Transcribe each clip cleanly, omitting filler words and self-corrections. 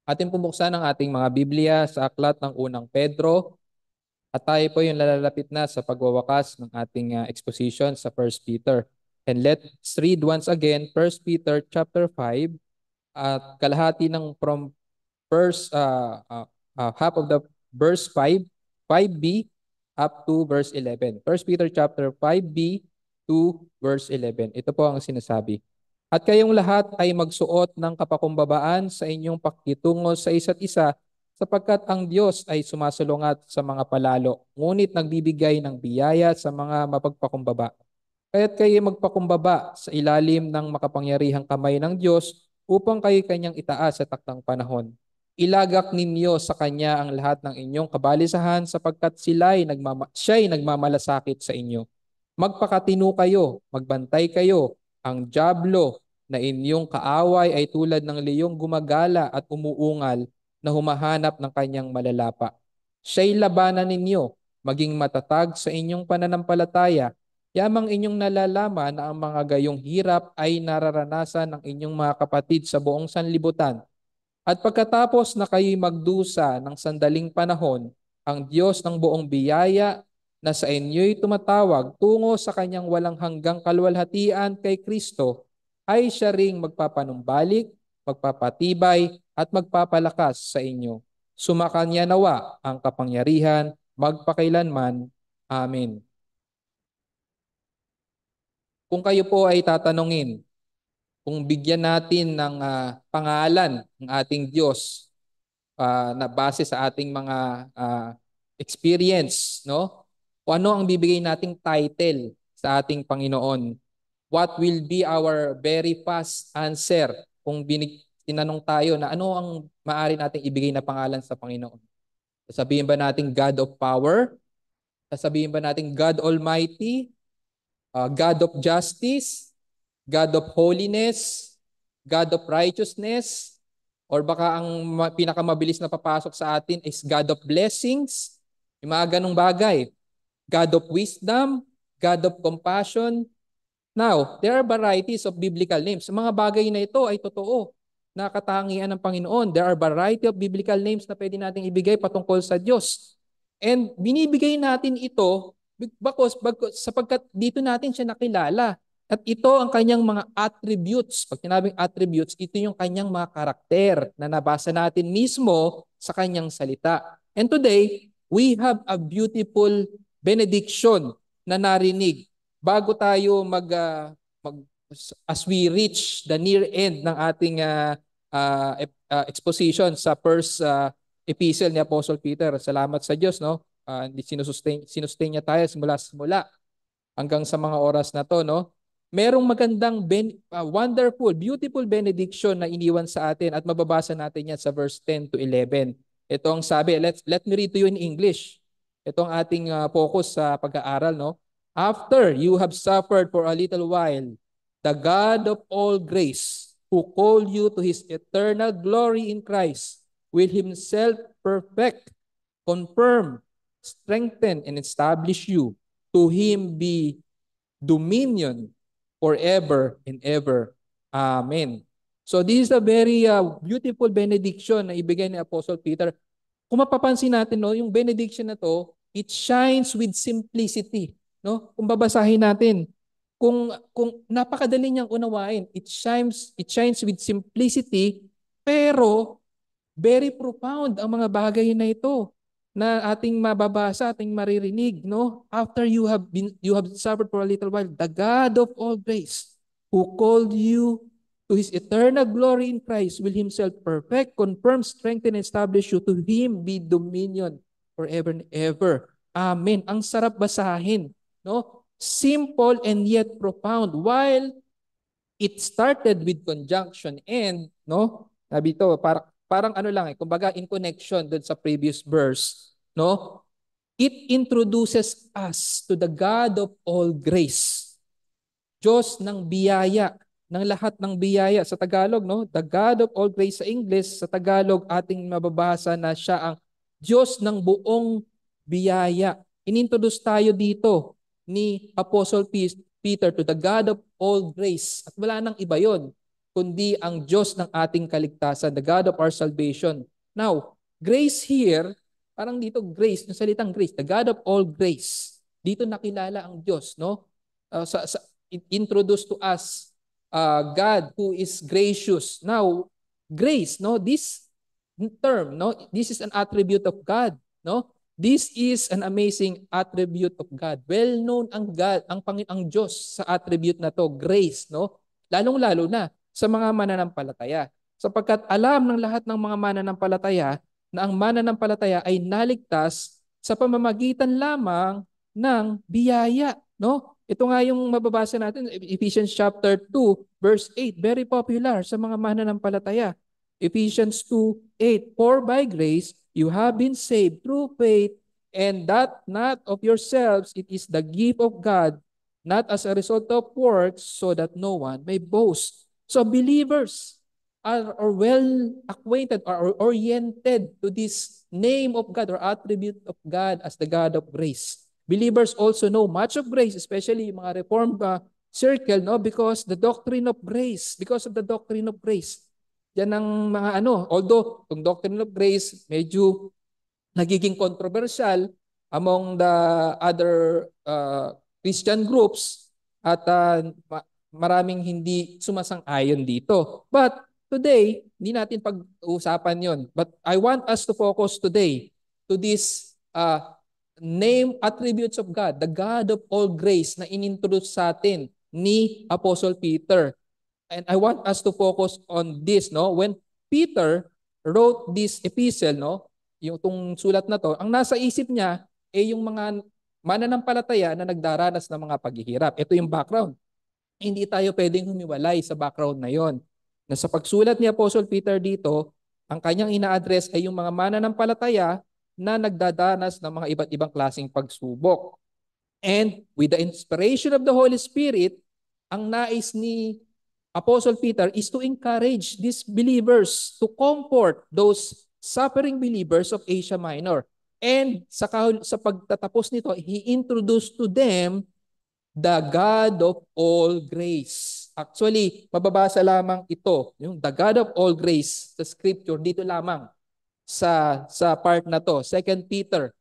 Ating pumuksan ang ating mga Biblia sa aklat ng unang Pedro at tayo po yung lalapit na sa pagwawakas ng ating exposition sa First Peter. And let's read once again First Peter chapter 5 at kalahati ng from verse half of the verse 5, 5b up to verse 11. First Peter chapter 5b to verse 11. Ito po ang sinasabi. At kayong lahat ay magsuot ng kapakumbabaan sa inyong pakikitungo sa isa't isa sapagkat ang Diyos ay sumasalungat sa mga palalo, ngunit nagbibigay ng biyaya sa mga mapagpakumbaba. Kaya't kayo magpakumbaba sa ilalim ng makapangyarihang kamay ng Diyos upang kayo kanyang itaas sa taktang panahon. Ilagak ninyo sa kanya ang lahat ng inyong kabalisahan sapagkat siya'y nagmamalasakit sa inyo. Magpakatino kayo, magbantay kayo. Ang dyablo na inyong kaaway ay tulad ng leyong gumagala at umuungal na humahanap ng kanyang malalapa. Siya'y labanan ninyo, maging matatag sa inyong pananampalataya. Yamang inyong nalalaman na ang mga gayong hirap ay nararanasan ng inyong mga kapatid sa buong sanlibutan. At pagkatapos na kayo'y magdusa ng sandaling panahon, ang Diyos ng buong biyaya na sa inyo'y tumatawag tungo sa kanyang walang hanggang kalwalhatian kay Kristo, ay siya ring magpapanumbalik, magpapatibay, at magpapalakas sa inyo. Sumakanya nawa ang kapangyarihan magpakailanman. Amen. Kung kayo po ay tatanungin, kung bigyan natin ng pangalan ng ating Diyos na base sa ating mga experience, no? O ano ang bibigay nating title sa ating Panginoon? What will be our very fast answer kung tinanong tayo na ano ang maaari nating ibigay na pangalan sa Panginoon? Sasabihin ba natin God of Power? Sasabihin ba natin God Almighty? God of Justice? God of Holiness? God of Righteousness? Or baka ang pinakamabilis na papasok sa atin is God of Blessings? Yung mga ganong bagay. God of Wisdom? God of Compassion? Now, there are varieties of biblical names. Mga bagay na ito ay totoo na katangian ng Panginoon. There are variety of biblical names na pwede nating ibigay patungkol sa Diyos. And binibigay natin ito sapagkat dito natin siya nakilala. At ito ang kanyang mga attributes. Pag sinabing attributes, ito yung kanyang mga karakter na nabasa natin mismo sa kanyang salita. And today, we have a beautiful benediction na narinig bago tayo as we reach the near end ng ating exposition sa first epistle ni Apostle Peter. Salamat sa Diyos, no? Sinusustain niya tayo simula hanggang sa mga oras na to, no? Merong magandang wonderful, beautiful benediction na iniwan sa atin at mababasa natin yan sa verse 10 to 11. Ito ang sabi, let me read to you in English. Ito ang ating focus sa pag-aaral, no? After you have suffered for a little while, the God of all grace, who called you to His eternal glory in Christ, will Himself perfect, confirm, strengthen, and establish you. To Him be dominion forever and ever. Amen. So this is a very beautiful benediction na ibigay ni Apostle Peter. Kung mapapansin natin, no, yung benediction na to, it shines with simplicity. No? Kung babasahin natin, kung napakadali niyang unawain, it shines with simplicity, pero very profound ang mga bagay na ito na ating mababasa, ating maririnig, no? After you have suffered for a little while, the God of all grace, who called you to His eternal glory in Christ, will Himself perfect, confirm, strengthen, and establish you. To Him be dominion forever and ever. Amen. Ang sarap basahin, no? Simple and yet profound. While it started with conjunction and, no? Sabi ito, parang ano lang kumbaga in connection doon sa previous verse, no? It introduces us to the God of all grace. Diyos ng biyaya, ng lahat ng biyaya sa Tagalog, no? The God of all grace sa English, sa Tagalog ating mababasa na siya ang Diyos ng buong biyaya. Inintroduce tayo dito ni Apostle Peter to the God of all grace. At wala nang iba yon. kundi ang Diyos ng ating kaligtasan, the God of our salvation. Now, grace here, parang dito grace, yung salitang grace, the God of all grace. Dito nakilala ang Diyos, no? Introduced to us God who is gracious. Now, grace, no? This term, no? This is an attribute of God, no? This is an amazing attribute of God. Well known ang God, ang Diyos sa attribute na to, grace, no? Lalong-lalo na sa mga mananampalataya. Sapagkat alam ng lahat ng mga mananampalataya na ang mananampalataya ay naligtas sa pamamagitan lamang ng biyaya, no? Ito nga yung mababasa natin, Ephesians chapter 2, verse 8, very popular sa mga mananampalataya. Ephesians 2:8, for by grace you have been saved through faith, and that not of yourselves, it is the gift of God, not as a result of works, so that no one may boast. So believers are well acquainted or oriented to this name of God or attribute of God as the God of grace. Believers also know much of grace, especially yung mga Reformed circle, no? Because the doctrine of grace, because of the doctrine of grace. Yan ang mga although yung doctrine of grace medyo nagiging controversial among the other Christian groups at maraming hindi sumasang-ayon dito. But today, hindi natin pag-uusapan yon. But I want us to focus today to this name attributes of God, the God of all grace na inintroduce sa atin ni Apostle Peter. And I want us to focus on this, no? When Peter wrote this epistle, no? Yung tong sulat na to, ang nasa isip niya ay yung mga mananampalataya na nagdaranas ng mga paghihirap. Ito yung background. Hindi tayo pwedeng humiwalay sa background na yon. Na sa pagsulat ni Apostle Peter dito, ang kanyang ina-address ay yung mga mananampalataya na nagdadanas ng mga iba't ibang klaseng pagsubok. And with the inspiration of the Holy Spirit, ang nais ni Apostle Peter is to encourage these believers, to comfort those suffering believers of Asia Minor. And sa pagtatapos nito, he introduced to them the God of all grace. Actually, mababasa lamang ito, yung the God of all grace sa scripture, dito lamang sa part na to. 1 Peter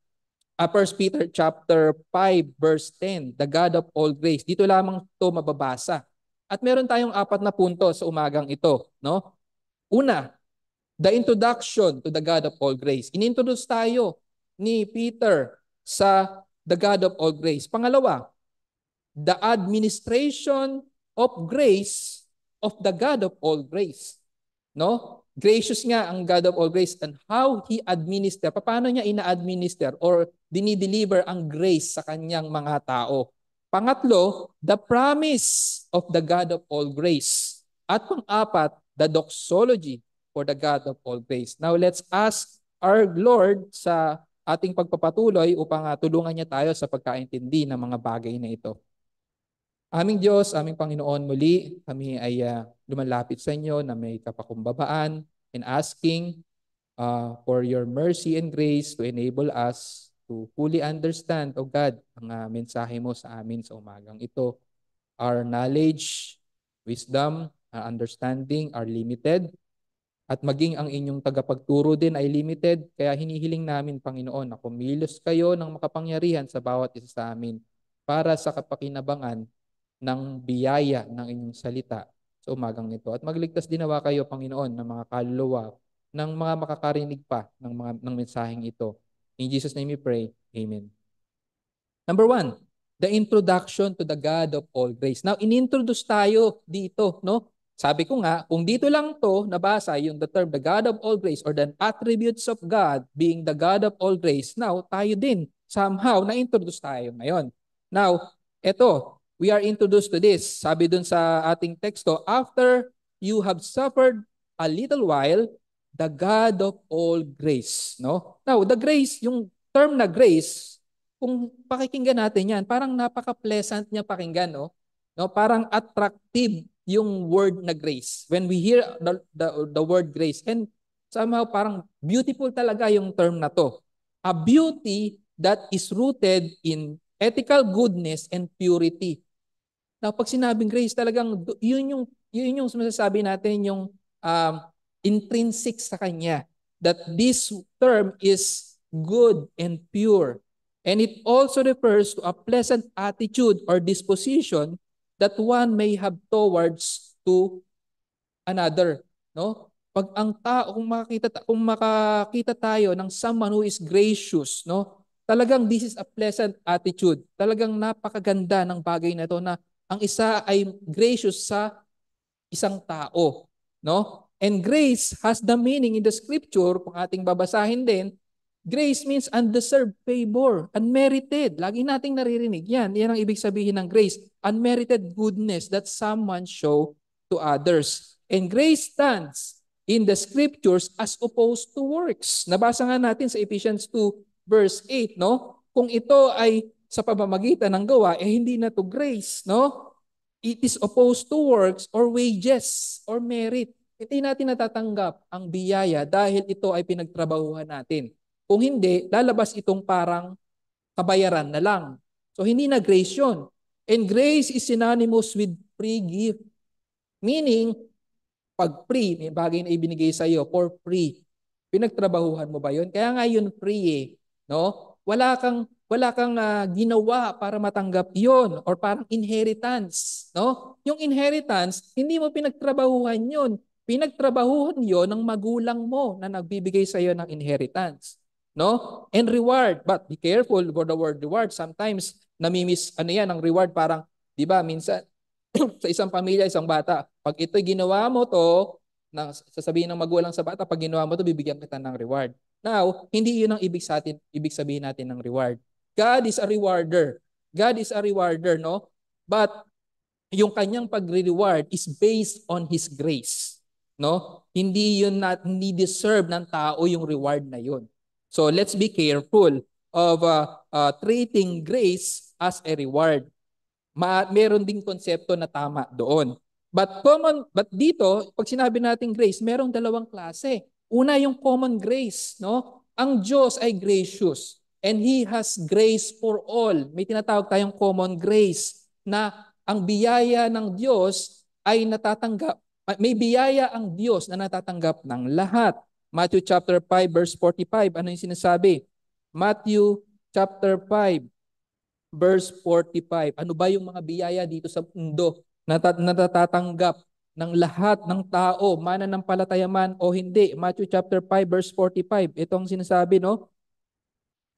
chapter 5 verse 10, the God of all grace. Dito lamang to mababasa. At meron tayong 4 na punto sa umagang ito, no? Una, the introduction to the God of all grace. Inintroduce tayo ni Peter sa the God of all grace. Pangalawa, the administration of grace of the God of all grace. No? Gracious nga ang God of all grace and how He administer. Paano niya ina-administer or dinideliver ang grace sa kanyang mga tao. Pangatlo, the promise of the God of all grace. At pang-apat, the doxology for the God of all grace. Now let's ask our Lord sa ating pagpapatuloy upang tulungan niya tayo sa pagkaintindi ng mga bagay na ito. Aming Diyos, aming Panginoon, muli kami ay lumalapit sa inyo na may kapakumbabaan and asking for your mercy and grace to enable us to fully understand, O God, ang mensahe mo sa amin sa umagang ito. Our knowledge, wisdom, our understanding are limited at maging ang inyong tagapagturo din ay limited. Kaya hinihiling namin, Panginoon, na kumilos kayo ng makapangyarihan sa bawat isa sa amin para sa kapakinabangan ng biyaya ng inyong salita sa umagang ito. At magligtas dinawa kayo, Panginoon, ng mga kaluluwa, ng mga makakarinig pa ng mensaheng ito. In Jesus' name we pray. Amen. Number 1, the introduction to the God of all grace. Now, inintroduce tayo dito, no? Sabi ko nga, kung dito lang to nabasa yung the term, the God of all grace or the attributes of God being the God of all grace, now, tayo din, somehow, na-introduce tayo ngayon. Now, eto, we are introduced to this. Sabi dun sa ating teksto, after you have suffered a little while, the God of all grace. No? Now, the grace, yung term na grace, kung pakikinggan natin yan, parang napaka-pleasant niya pakinggan. No? No? Parang attractive yung word na grace. When we hear the word grace, and somehow parang beautiful talaga yung term na to. A beauty that is rooted in ethical goodness and purity. Now, pag sinabing grace, talagang yun yung Yun yung masasabi natin yung um, intrinsic sa kanya. That this term is good and pure. And it also refers to a pleasant attitude or disposition that one may have towards to another, no? Pag ang tao kung makakita tayo ng someone who is gracious, no? Talagang this is a pleasant attitude. Talagang napakaganda ng bagay na ito na ang isa ay gracious sa isang tao, no? And grace has the meaning in the scripture, kung ating babasahin din, grace means undeserved favor, unmerited. Lagi nating naririnig yan. Yan ang ibig sabihin ng grace. Unmerited goodness that someone show to others. And grace stands in the scriptures as opposed to works. Nabasa nga natin sa Ephesians 2 verse 8, no? Kung ito ay sa pamamagitan ng gawa, hindi na to grace, no? It is opposed to works or wages or merit. Hindi natin natatanggap ang biyaya dahil ito ay pinagtrabahuhan natin. Kung hindi, lalabas itong parang kabayaran na lang. So hindi na grace yun. And grace is synonymous with free gift. Meaning, pag free, may bagay na ibinigay sa iyo for free. Pinagtrabahuhan mo ba yun? Kaya nga yun free eh. No? Wala kang ginawa para matanggap yon or parang inheritance, no? Yung inheritance, hindi mo pinagtrabahuhan yon. Pinagtrabahuhan yon ng magulang mo na nagbibigay sa iyo ng inheritance, no? And reward, but be careful for the word reward. Sometimes namimiss ano yan, ang reward parang, 'di ba? Minsan sa isang pamilya, isang bata, pag ito ginawa mo to, sasabihin ng magulang sa bata, pag ginawa mo to, bibigyan kita ng reward. Now, hindi yun ang ibig sabihin natin ng reward. God is a rewarder. God is a rewarder, no? But yung kanyang pagre-reward is based on His grace, no? Hindi deserve ng tao yung reward na yun. So let's be careful of treating grace as a reward. Meron ding konsepto na tama doon. But dito, pag sinabi natin grace, merong dalawang klase. Una yung common grace, no? Ang Diyos ay gracious and He has grace for all. May tinatawag tayong common grace na ang biyaya ng Diyos ay natatanggap. May biyaya ang Diyos na natatanggap ng lahat. Matthew chapter 5 verse 45, ano yung sinasabi? Matthew chapter 5 verse 45. Ano ba yung mga biyaya dito sa mundo na natatanggap ng lahat ng tao, mananampalataya man o hindi? Matthew chapter 5 verse 45. Ito ang sinasabi, no?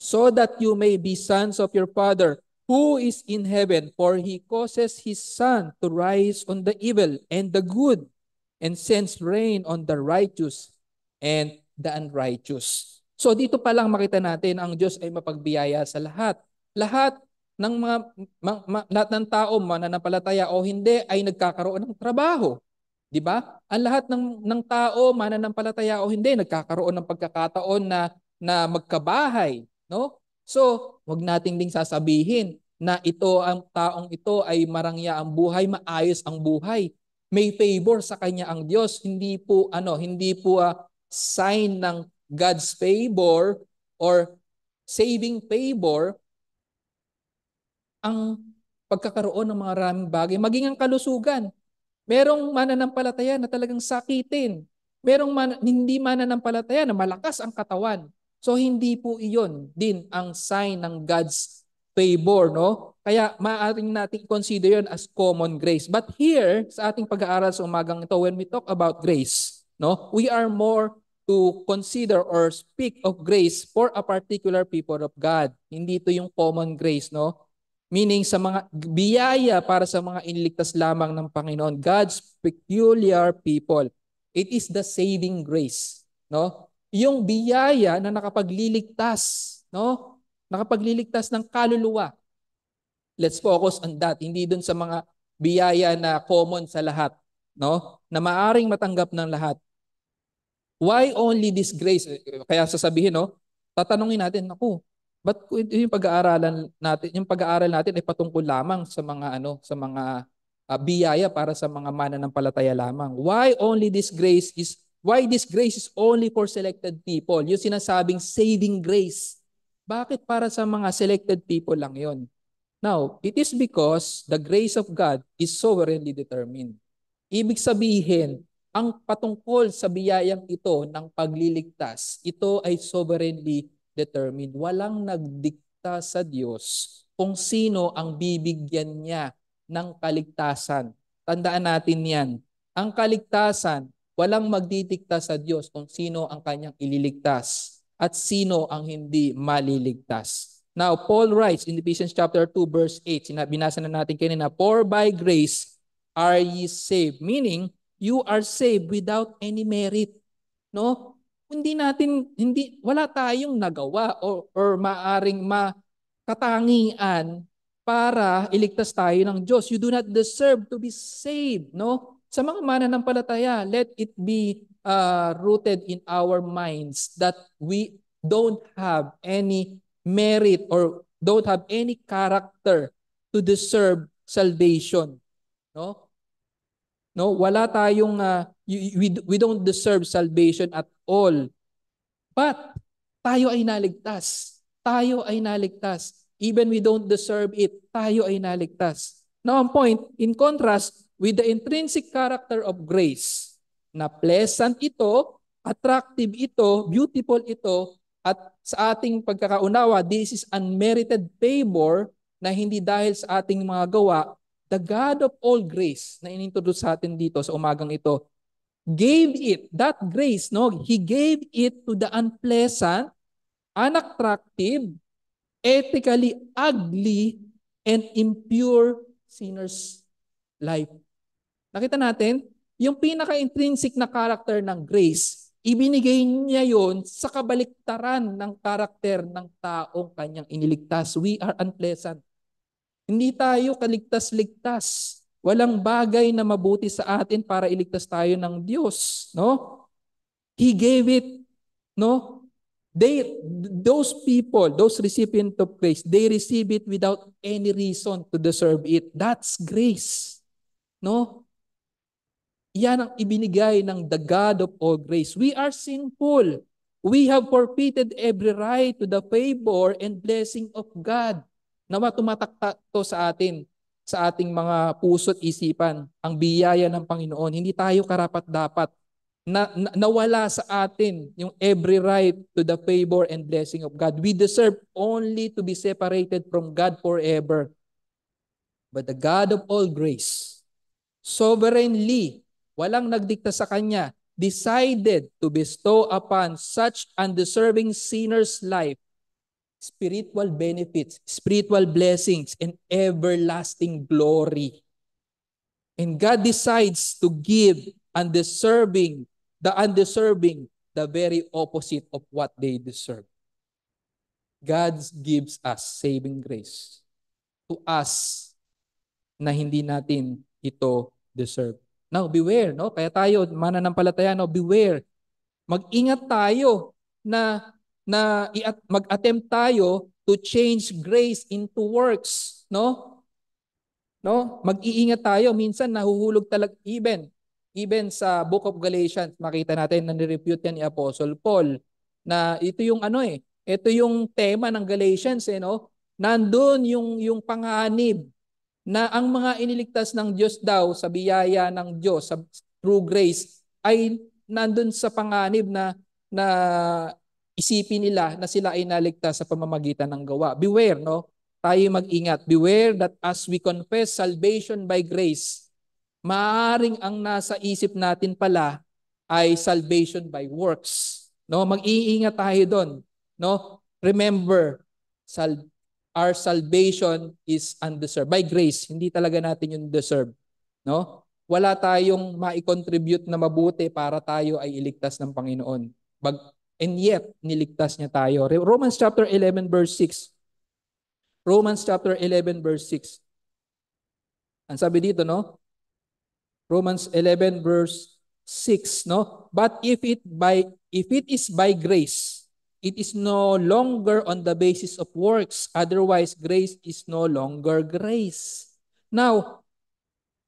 So that you may be sons of your Father who is in heaven, for He causes His sun to rise on the evil and the good, and sends rain on the righteous and the unrighteous. So dito pa lang makita natin ang Diyos ay mapagbiyaya sa lahat. Lahat ng lahat ng tao, mananampalataya o hindi, ay nagkakaroon ng trabaho. Di ba? Ang lahat ng tao, mananampalataya o hindi, nagkakaroon ng pagkakataon na magkabahay, no? So, wag nating ding sasabihin na ang taong ito ay marangya ang buhay, maayos ang buhay. May favor sa kanya ang Diyos, hindi po sign ng God's favor or saving favor ang pagkakaroon ng mga maraming bagay, maging ang kalusugan. Merong mananampalataya na talagang sakitin. Hindi mananampalataya na malakas ang katawan. So hindi po iyon din ang sign ng God's favor, no? Kaya maaaring natin consider yun as common grace. But here, sa ating pag-aaral sa umagang ito, when we talk about grace, no, we are more to consider or speak of grace for a particular people of God. Hindi ito yung common grace, no? Meaning sa mga biyaya para sa mga iniligtas lamang ng Panginoon, God's peculiar people. It is the saving grace, no? Yung biyaya na nakapagliligtas, no? Nakapagliligtas ng kaluluwa. Let's focus on that. Hindi dun sa mga biyaya na common sa lahat, no? Na maaring matanggap ng lahat. Why only this grace? Kaya sasabihin, no? Tatanungin natin, ako, ba't yung pag-aaral natin ay patungkol lamang sa mga biyaya para sa mga mananampalataya lamang? Why this grace is only for selected people? Yung sinasabing saving grace. Bakit para sa mga selected people lang yon? Now, it is because the grace of God is sovereignly determined. Ibig sabihin, ang patungkol sa biyayang ito ng pagliligtas, ito ay sovereignly determined. Walang nagdikta sa Diyos kung sino ang bibigyan niya ng kaligtasan. Tandaan natin yan. Ang kaligtasan, walang magdidikta sa Diyos kung sino ang kanyang ililigtas at sino ang hindi maliligtas. Now, Paul writes in Ephesians chapter 2 verse 8, binasa na natin kanina, "For by grace are ye saved," meaning you are saved without any merit. No? Wala tayong nagawa or maaring makatangian para iligtas tayo ng Diyos. You do not deserve to be saved. No? Sa mga mananampalataya, let it be rooted in our minds that we don't have any merit or don't have any character to deserve salvation. No? No, wala tayong we don't deserve salvation at all. But tayo ay naligtas. Tayo ay naligtas. Even we don't deserve it, tayo ay naligtas. Now, ang point, in contrast with the intrinsic character of grace, na pleasant ito, attractive ito, beautiful ito, at sa ating pagkakaunawa, this is unmerited favor na hindi dahil sa ating mga gawa, the God of all grace na inintroduce sa atin dito sa umagang ito, gave it, that grace, no? He gave it to the unpleasant, unattractive, ethically ugly, and impure sinner's life. Nakita natin, yung pinaka-intrinsic na character ng grace, ibinigay niya yon sa kabaliktaran ng karakter ng taong kanyang iniligtas. We are unpleasant. Hindi tayo kaligtas-ligtas. Walang bagay na mabuti sa atin para iligtas tayo ng Diyos, no? He gave it, no? Those people, those recipients of grace, they receive it without any reason to deserve it. That's grace, no? Yan ang ibinigay ng the God of all grace. We are sinful. We have forfeited every right to the favor and blessing of God. Nawa tumatakta to sa atin, sa ating mga puso't isipan, ang biyaya ng Panginoon. Hindi tayo karapat-dapat na nawala sa atin yung every right to the favor and blessing of God. We deserve only to be separated from God forever. But the God of all grace, sovereignly, walang nagdikta sa Kanya, decided to bestow upon such undeserving sinners' life spiritual benefits, spiritual blessings, and everlasting glory. And God decides to give the undeserving, the very opposite of what they deserve. God gives us saving grace to us na hindi natin ito deserve. Now, beware, no? Kaya tayo, mananampalataya, no? Beware. Mag-ingat tayo na mag-attempt tayo to change grace into works, no? No? Mag-iingat tayo, minsan nahuhulog talaga even sa Book of Galatians, makita natin na ni-refute yan ni Apostle Paul na ito yung ito yung tema ng Galatians no? Nandun yung panganib na ang mga iniligtas ng Diyos daw sa biyaya ng Diyos sa true grace ay nandun sa panganib na isipin nila na sila ay naligtas sa pamamagitan ng gawa. Beware, no? Tayo mag-ingat. Beware that as we confess salvation by grace, maaaring ang nasa isip natin pala ay salvation by works. No, mag-iingat tayo doon, no? Remember, our salvation is undeserved by grace. Hindi talaga natin yung deserve, no? Wala tayong mai-contribute na mabuti para tayo ay iligtas ng Panginoon. And yet, niligtas niya tayo. Romans chapter 11 verse 6. Romans chapter 11 verse 6. Ang sabi dito, no? Romans 11 verse 6, no? But if it is by grace, it is no longer on the basis of works. Otherwise, grace is no longer grace. Now,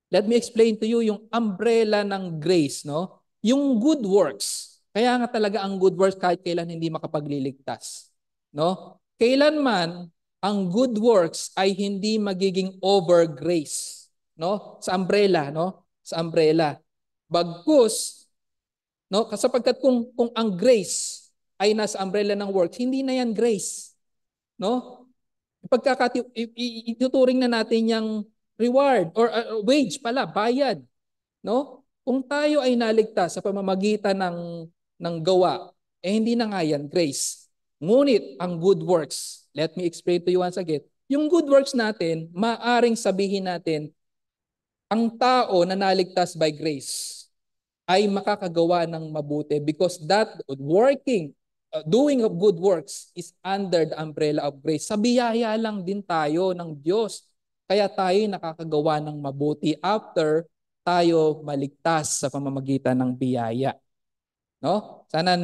let me explain to you yung umbrella ng grace, no? Yung good works. Kaya nga talaga ang good works kahit kailan hindi makapagliligtas, no? Kailanman ang good works ay hindi magiging over grace, no? Sa umbrella, no? sa umbrella. Bagkus, no? Sapagkat kung ang grace ay nasa umbrella ng works, hindi na yan grace, no? Ituturing na natin yung reward or wage pala, bayad, no? Kung tayo ay naligtas sa pamamagitan ng gawa, hindi na nga yan grace. Ngunit ang good works, let me explain to you once again, yung good works natin, maaring sabihin natin, ang tao na naligtas by grace ay makakagawa ng mabuti because that doing of good works is under the umbrella of grace. Sa biyaya lang din tayo ng Diyos. Kaya tayo nakakagawa ng mabuti after tayo maligtas sa pamamagitan ng biyaya. No? Sana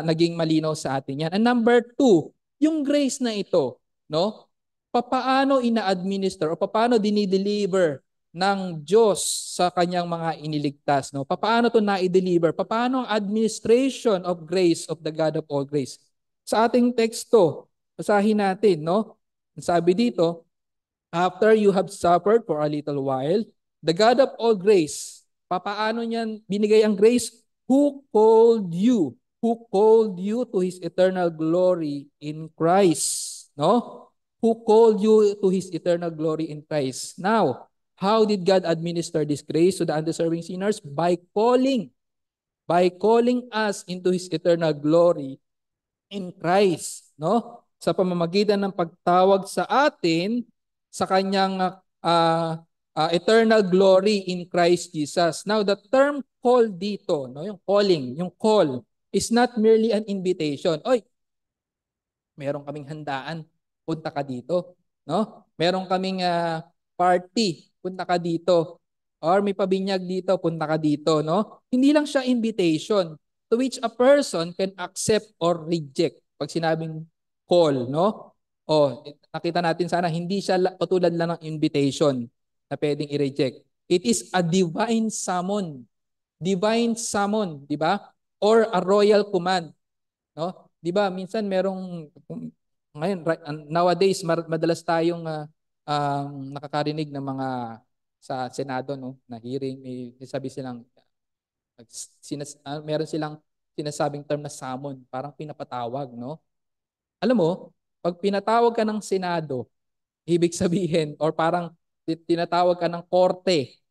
naging malinaw sa atin yan. And number 2, yung grace na ito, no? Papaano ina-administer o papaano dinideliver ng Diyos sa kanyang mga iniligtas, no? Papaano to na-deliver? Papaano ang administration of grace of the God of all grace? Sa ating teksto, basahin natin, no? Sabi dito, after you have suffered for a little while, the God of all grace, papaano niyan binigay ang grace? Who called you? Who called you to His eternal glory in Christ? No? Who called you to His eternal glory in Christ? Now, how did God administer this grace to the undeserving sinners? By calling us into His eternal glory in Christ, no? Sa pamamagitan ng pagtawag sa atin sa kanyang eternal glory in Christ Jesus. Now, the term call dito, no, yung calling, yung call is not merely an invitation. Oy, meron kaming handaan, punta ka dito, no? Meron kaming party, punta ka dito. Or may pabinyag dito, punta ka dito, no? Hindi lang siya invitation to which a person can accept or reject. Pag sinabing call, no? O, nakita natin sana, hindi siya patulad lang ng invitation na pwedeng i-reject. It is a divine summon. Divine summon, di ba? Or a royal command, no? Di ba? Minsan merong ngayon nowadays madalas tayong nakakarinig ng mga sa Senado, no, na hearing, may sabi silang meron silang sinasabing term na summon, parang pinapatawag, no? Alam mo, pag pinatawag ka ng Senado, ibig sabihin, or parang tinatawag ka ng korte,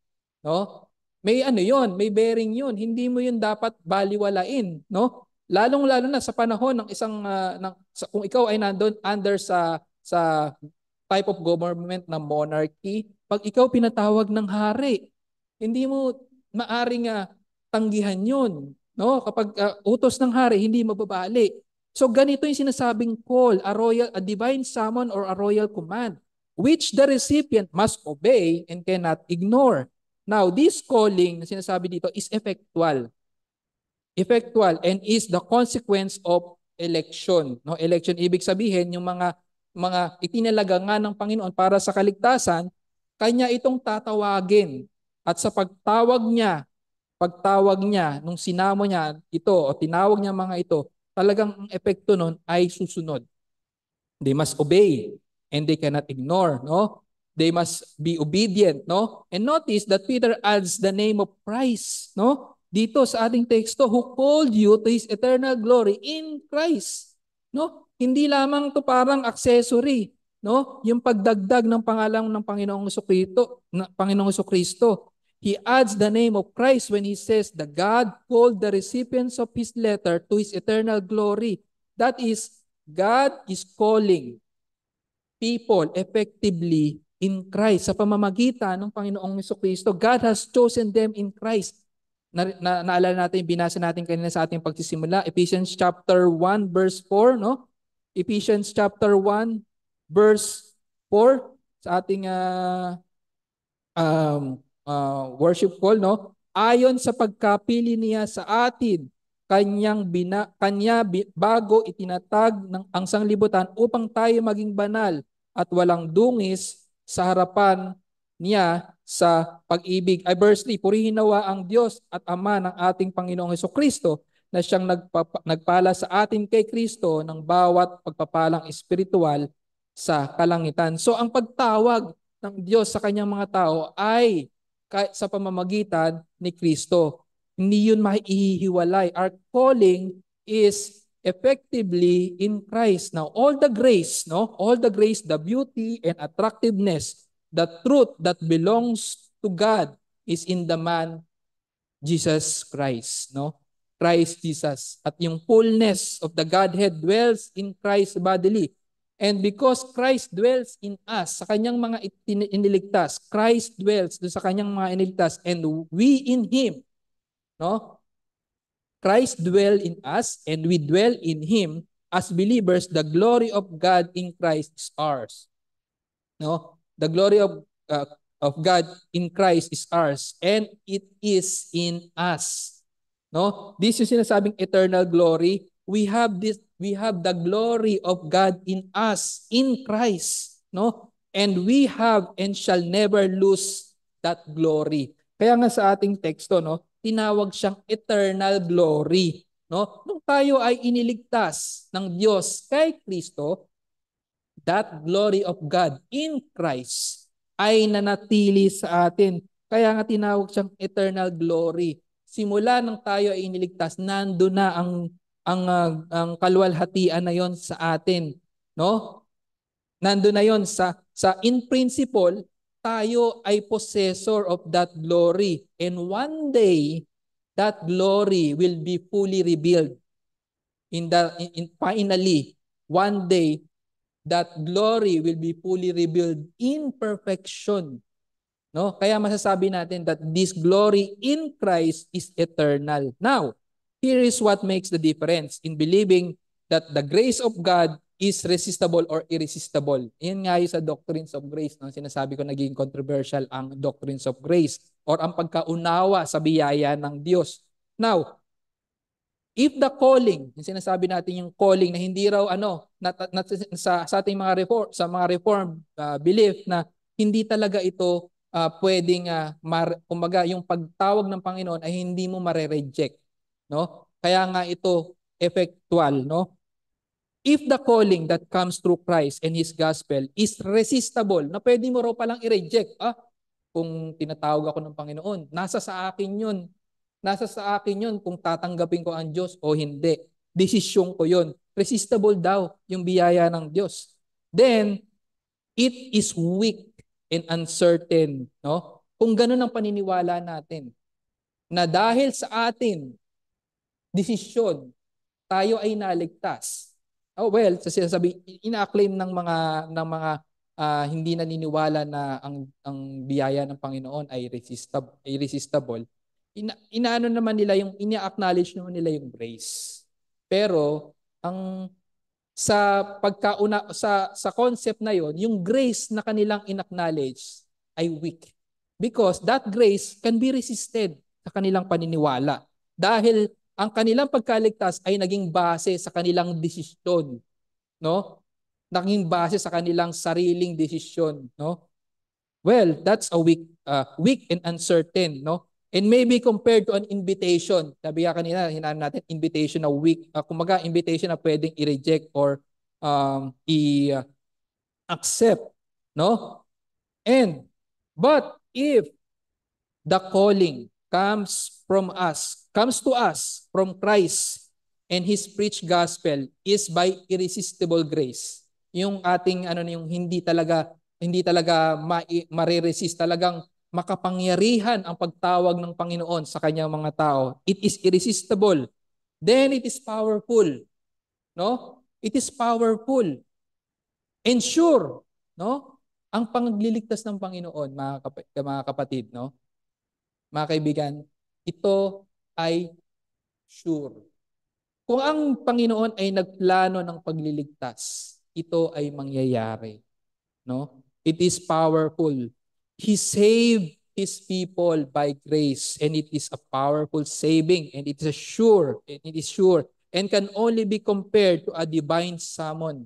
no? May ano yon, may bearing yon. Hindi mo yun dapat baliwalain, no? Lalong-lalo na sa panahon ng isang kung ikaw ay nandoon under sa type of government na monarchy, pag ikaw pinatawag ng hari, hindi mo maaring tanggihan yun, no? Kapag utos ng hari, hindi mababali. So ganito yung sinasabing call, a divine summon or a royal command, which the recipient must obey and cannot ignore. Now, this calling na sinasabi dito is effectual. Effectual and is the consequence of election. No, election ibig sabihin yung mga itinalaga nga ng Panginoon para sa kaligtasan, kanya itong tatawagin. At sa pagtawag niya nung sinamo niya ito o tinawag niya mga ito, talagang ang epekto nun ay susunod. They must obey and they cannot ignore, no? They must be obedient, no? And notice that Peter adds the name of Christ, no? Dito sa ating teksto, who called you to His eternal glory in Christ, no? Hindi lamang to parang accessory, no? Yung pagdagdag ng pangalan ng Panginoong Jesucristo. He adds the name of Christ when he says, the God called the recipients of His letter to His eternal glory. That is, God is calling people effectively in Christ. Sa pamamagitan ng Panginoong Jesucristo, God has chosen them in Christ. Naalala natin, binasa natin kanina sa ating pagsisimula, Ephesians chapter 1 verse 4, no? Ephesians chapter 1 verse 4 sa ating worship call, no? Ayon sa pagkapili niya sa atin, kanya bago itinatag ang sanglibutan upang tayo maging banal at walang dungis sa harapan niya sa pag-ibig. Ay verse 3, purihin nawa ang Diyos at Ama ng ating Panginoong Jesucristo na siyang nagpala sa atin kay Kristo ng bawat pagpapalang espiritual sa kalangitan. So ang pagtawag ng Diyos sa kanyang mga tao ay sa pamamagitan ni Kristo. Hindi yun maihihiwalay. Our calling is effectively in Christ. Now, all the grace, no? All the grace, the beauty and attractiveness, the truth that belongs to God is in the man Jesus Christ, no? Christ Jesus. At yung fullness of the Godhead dwells in Christ bodily. And because Christ dwells in us, sa kanyang mga iniligtas, Christ dwells sa kanyang mga iniligtas, and we in Him, no? Christ dwell in us, and we dwell in Him. As believers, the glory of God in Christ is ours. No? The glory of God in Christ is ours, and it is in us. No? This is sinasabing eternal glory. We have the glory of God in us in Christ, no? And we have and shall never lose that glory. Kaya nga sa ating teksto, no, tinawag siyang eternal glory, no? Nung tayo ay iniligtas ng Diyos kay Kristo, that glory of God in Christ ay nanatili sa atin. Kaya nga tinawag siyang eternal glory. Simula nang tayo ay iniligtas, nando na ang kaluwalhatian na yon sa atin, no? Nando na yon sa in principle, tayo ay possessor of that glory, and one day that glory will be fully revealed. Finally, one day that glory will be fully revealed in perfection. No? Kaya masasabi natin that this glory in Christ is eternal. Now, here is what makes the difference in believing that the grace of God is resistible or irresistible. Yan nga yung sa doctrines of grace. No? Sinasabi ko naging controversial ang doctrines of grace or ang pagkaunawa sa biyaya ng Diyos. Now, if the calling, yung sinasabi natin yung calling na hindi raw sa ating mga reform belief na hindi talaga ito pwedeng kumbaga yung pagtawag ng Panginoon ay hindi mo mare-reject, no? Kaya nga ito effectual, no? If the calling that comes through Christ and His gospel is resistible, na pwede mo raw palang i-reject. Kung tinatawag ako ng Panginoon, nasa sa akin yun. Nasa sa akin yun kung tatanggapin ko ang Diyos o hindi. Desisyon ko yun. Resistible daw yung biyaya ng Diyos. Then, it is weak and uncertain. No? Kung ganun ang paniniwala natin, na dahil sa atin, desisyon, tayo ay naligtas. Sabi, ina-claim ng mga hindi naniniwala na ang biyaya ng Panginoon ay irresistible. Inaano naman nila ina-acknowledge naman nila yung grace. Pero sa concept na yon, yung grace na kanilang inacknowledge ay weak. Because that grace can be resisted sa kanilang paniniwala. Dahil ang kanilang pagkaligtas ay naging base sa kanilang desisyon, no? Naging base sa kanilang sariling desisyon, no? Well, that's a weak and uncertain, no? And maybe compared to an invitation. Sabi nga kanina, hinaan natin invitation na weak, kumaga invitation na pwedeng i-reject or i-accept, no? But if the calling comes to us from Christ and His preached gospel is by irresistible grace. Yung ating yung hindi talaga mare-resist, talagang makapangyarihan ang pagtawag ng Panginoon sa kanyang mga tao. It is irresistible. Then it is powerful. No? It is powerful. And sure, no? Ang pagliligtas ng Panginoon, mga kapatid, no? Mga kaibigan, ito ay sure. Kung ang Panginoon ay nagplano ng pagliligtas, ito ay mangyayari. No? It is powerful. He saved His people by grace, and it is a powerful saving, and it is sure, and can only be compared to a divine summon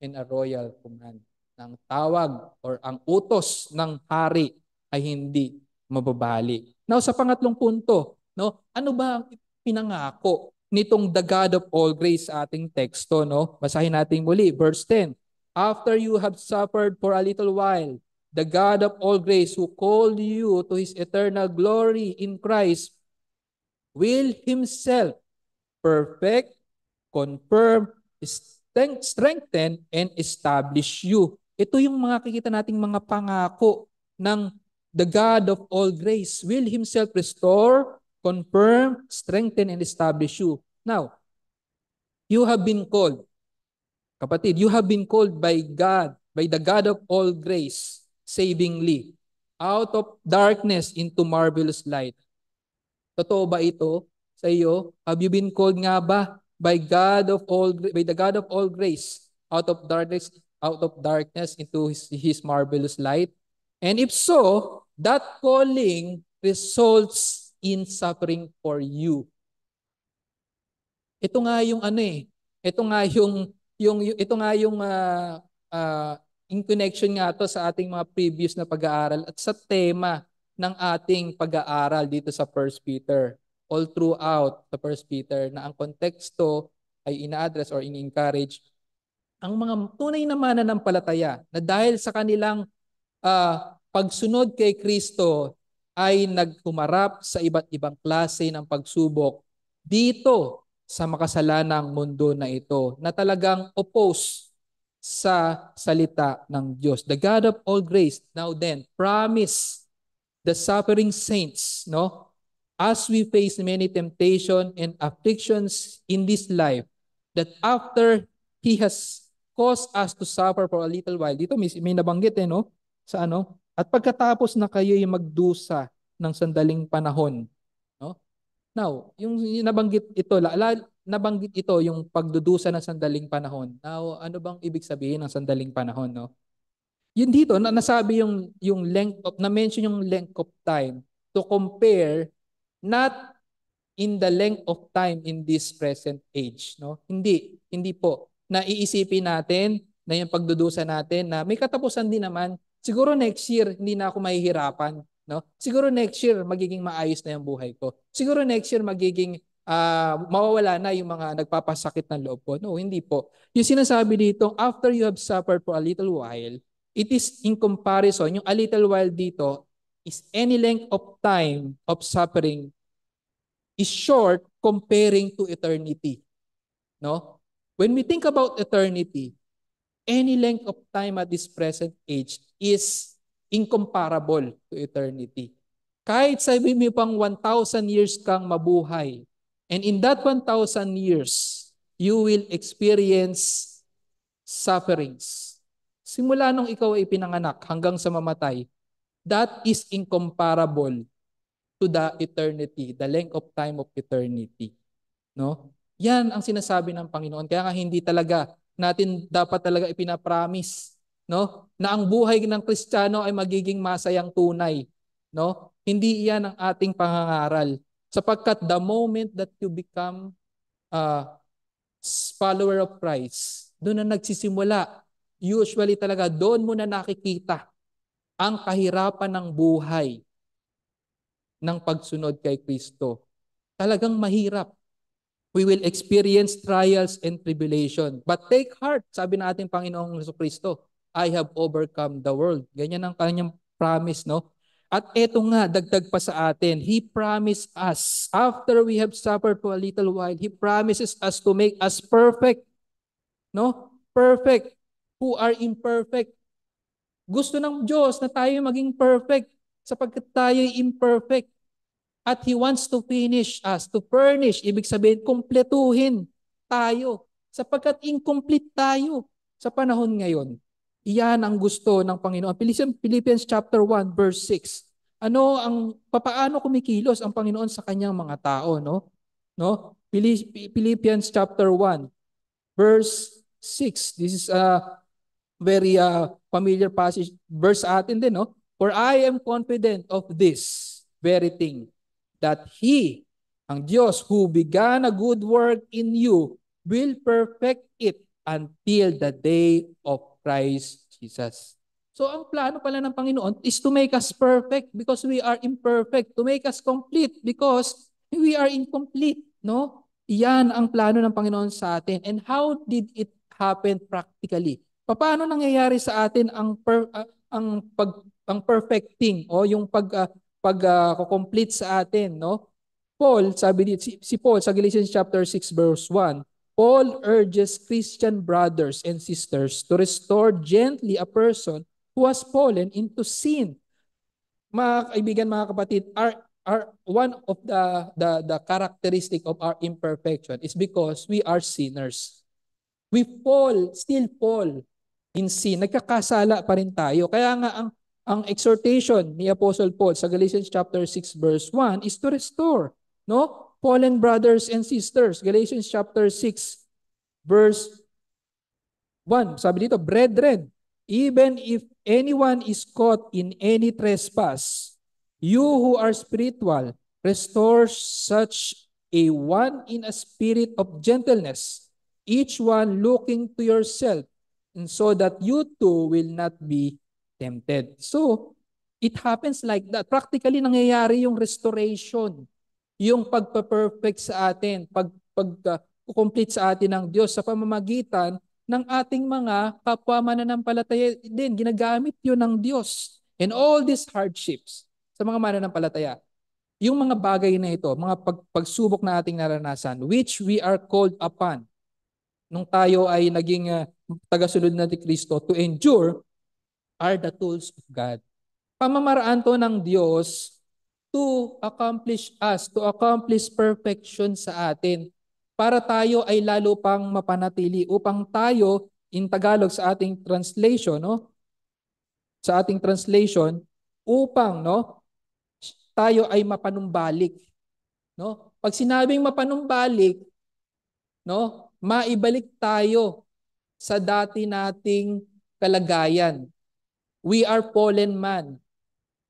and a royal command. Ang tawag or ang utos ng hari ay hindi mababali. Now, sa pangatlong punto, no, ano ba ang pinangako nitong the God of all grace sa ating teksto, no? Basahin natin muli, verse 10. After you have suffered for a little while, the God of all grace who called you to His eternal glory in Christ will Himself perfect, confirm, strengthen, and establish you. Ito yung mga kikita nating mga pangako ng the God of all grace will Himself restore, confirm, strengthen, and establish you. Now, you have been called, kapatid, you have been called by God, by the God of all grace, savingly, out of darkness into marvelous light. Totoo ba ito sa iyo? Have you been called nga ba by the God of all grace out of darkness into his marvelous light? And if so, that calling results in suffering for you. Ito nga yung ano eh. Ito nga yung in connection nga to sa ating mga previous na pag-aaral at sa tema ng ating pag-aaral dito sa 1 Peter. All throughout the 1 Peter na ang konteksto ay ina-address or ini-encourage ang mga tunay na mananampalataya na dahil sa kanilang pagsunod kay Kristo ay naghumarap sa iba't ibang klase ng pagsubok dito sa makasalanang mundo na ito na talagang oppose sa salita ng Diyos. The God of all grace now then promise the suffering saints, no? As we face many temptation and afflictions in this life, that after He has caused us to suffer for a little while, dito may nabanggit no? Sa ano? At pagkatapos na kayo'y magdusa ng sandaling panahon, no? Now, yung nabanggit ito yung pagdudusa ng sandaling panahon. Now, ano bang ibig sabihin ng sandaling panahon, no? Yun dito, nasabi yung na-mention yung length of time to compare not in the length of time in this present age, no? Hindi po. Naiisipin natin na yung pagdudusa natin na may katapusan din naman. Siguro next year hindi na ako mahihirapan, no? Siguro next year magiging maayos na yung buhay ko. Siguro next year magiging mawawala na yung mga nagpapasakit ng loob ko. No, hindi po. Yung sinasabi dito, after you have suffered for a little while, it is in comparison, yung a little while dito is any length of time of suffering is short comparing to eternity. No? When we think about eternity, any length of time at this present age is incomparable to eternity. Kahit sabi mo pang 1,000 years kang mabuhay, and in that 1,000 years, you will experience sufferings. Simula nung ikaw ay pinanganak hanggang sa mamatay, that is incomparable to the eternity, the length of time of eternity. No? Yan ang sinasabi ng Panginoon. Kaya nga hindi talaga natin dapat talaga ipinapromise, no? Na ang buhay ng Kristiyano ay magiging masayang tunay, no? Hindi yan ang ating pangangaral. Sapagkat the moment that you become a follower of Christ, doon na nagsisimula. Usually talaga doon mo na nakikita ang kahirapan ng buhay ng pagsunod kay Kristo. Talagang mahirap. We will experience trials and tribulation. But take heart, sabi natin Panginoong Jesucristo, I have overcome the world. Ganyan ang kanyang promise, no? At eto nga, dagdag pa sa atin, He promised us, after we have suffered for a little while, He promises us to make us perfect. No? Perfect. Who are imperfect. Gusto ng Diyos na tayo maging perfect sapagkat tayo imperfect. At He wants to finish us, to furnish, ibig sabihin, kumpletuhin tayo. Sapagkat incomplete tayo sa panahon ngayon. Iyan ang gusto ng Panginoon. Philippians chapter 1, verse 6. Papaano kumikilos ang Panginoon sa kanyang mga tao, no? No? Philippians chapter 1, verse 6. This is a very familiar passage, verse sa atin din, no? For I am confident of this very thing, that He, ang Diyos, who began a good work in you, will perfect it until the day of Christ Jesus. So ang plano pala ng Panginoon is to make us perfect because we are imperfect, to make us complete because we are incomplete, no? Iyan ang plano ng Panginoon sa atin. And how did it happen practically? Paano nangyayari sa atin ang perfecting o yung complete sa atin, no? Paul, sabi dito si Paul sa Galatians chapter 6 verse 1, Paul urges Christian brothers and sisters to restore gently a person who has fallen into sin. Mga kaibigan, mga kapatid, are one of the characteristic of our imperfection is because we are sinners. We still fall in sin. Nagkakasala pa rin tayo. Kaya nga ang exhortation ni Apostle Paul sa Galatians chapter 6 verse 1 is to restore, no? Fallen brothers and sisters. Galatians chapter 6 verse 1. Sabi dito, brethren, even if anyone is caught in any trespass, you who are spiritual, restore such a one in a spirit of gentleness, each one looking to yourself, and so that you too will not be tempted. So, it happens like that. Practically, nangyayari yung restoration, yung pagpa-perfect sa atin, complete sa atin ng Diyos sa pamamagitan ng ating mga kapwa mananampalataya din. Ginagamit yun ng Diyos. And all these hardships sa mga mananampalataya, yung mga bagay na ito, mga pagsubok na ating naranasan, which we are called upon nung tayo ay naging tagasunod na ni Kristo to endure, are the tools of God. Pamamaraan to ng Diyos to accomplish perfection sa atin para tayo ay lalo pang mapanatili upang tayo, in Tagalog sa ating translation, no? Sa ating translation, upang, no, tayo ay mapanumbalik, no? Pag sinabing mapanumbalik, no, maibalik tayo sa dati nating kalagayan. We are fallen man,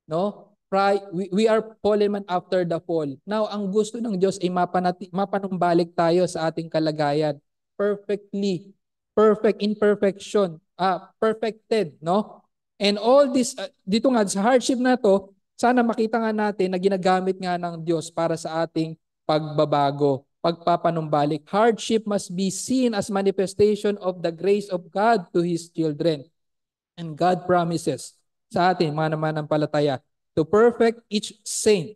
no? We are fallen man after the fall. Now, ang gusto ng Diyos ay mapanumbalik tayo sa ating kalagayan. Perfect in perfection, perfected, no? And all this, dito nga sa hardship na to, sana makita nga natin na ginagamit nga ng Diyos para sa ating pagbabago, pagpapanumbalik. Hardship must be seen as manifestation of the grace of God to His children. And God promises sa atin, mga mananampalataya, to perfect each saint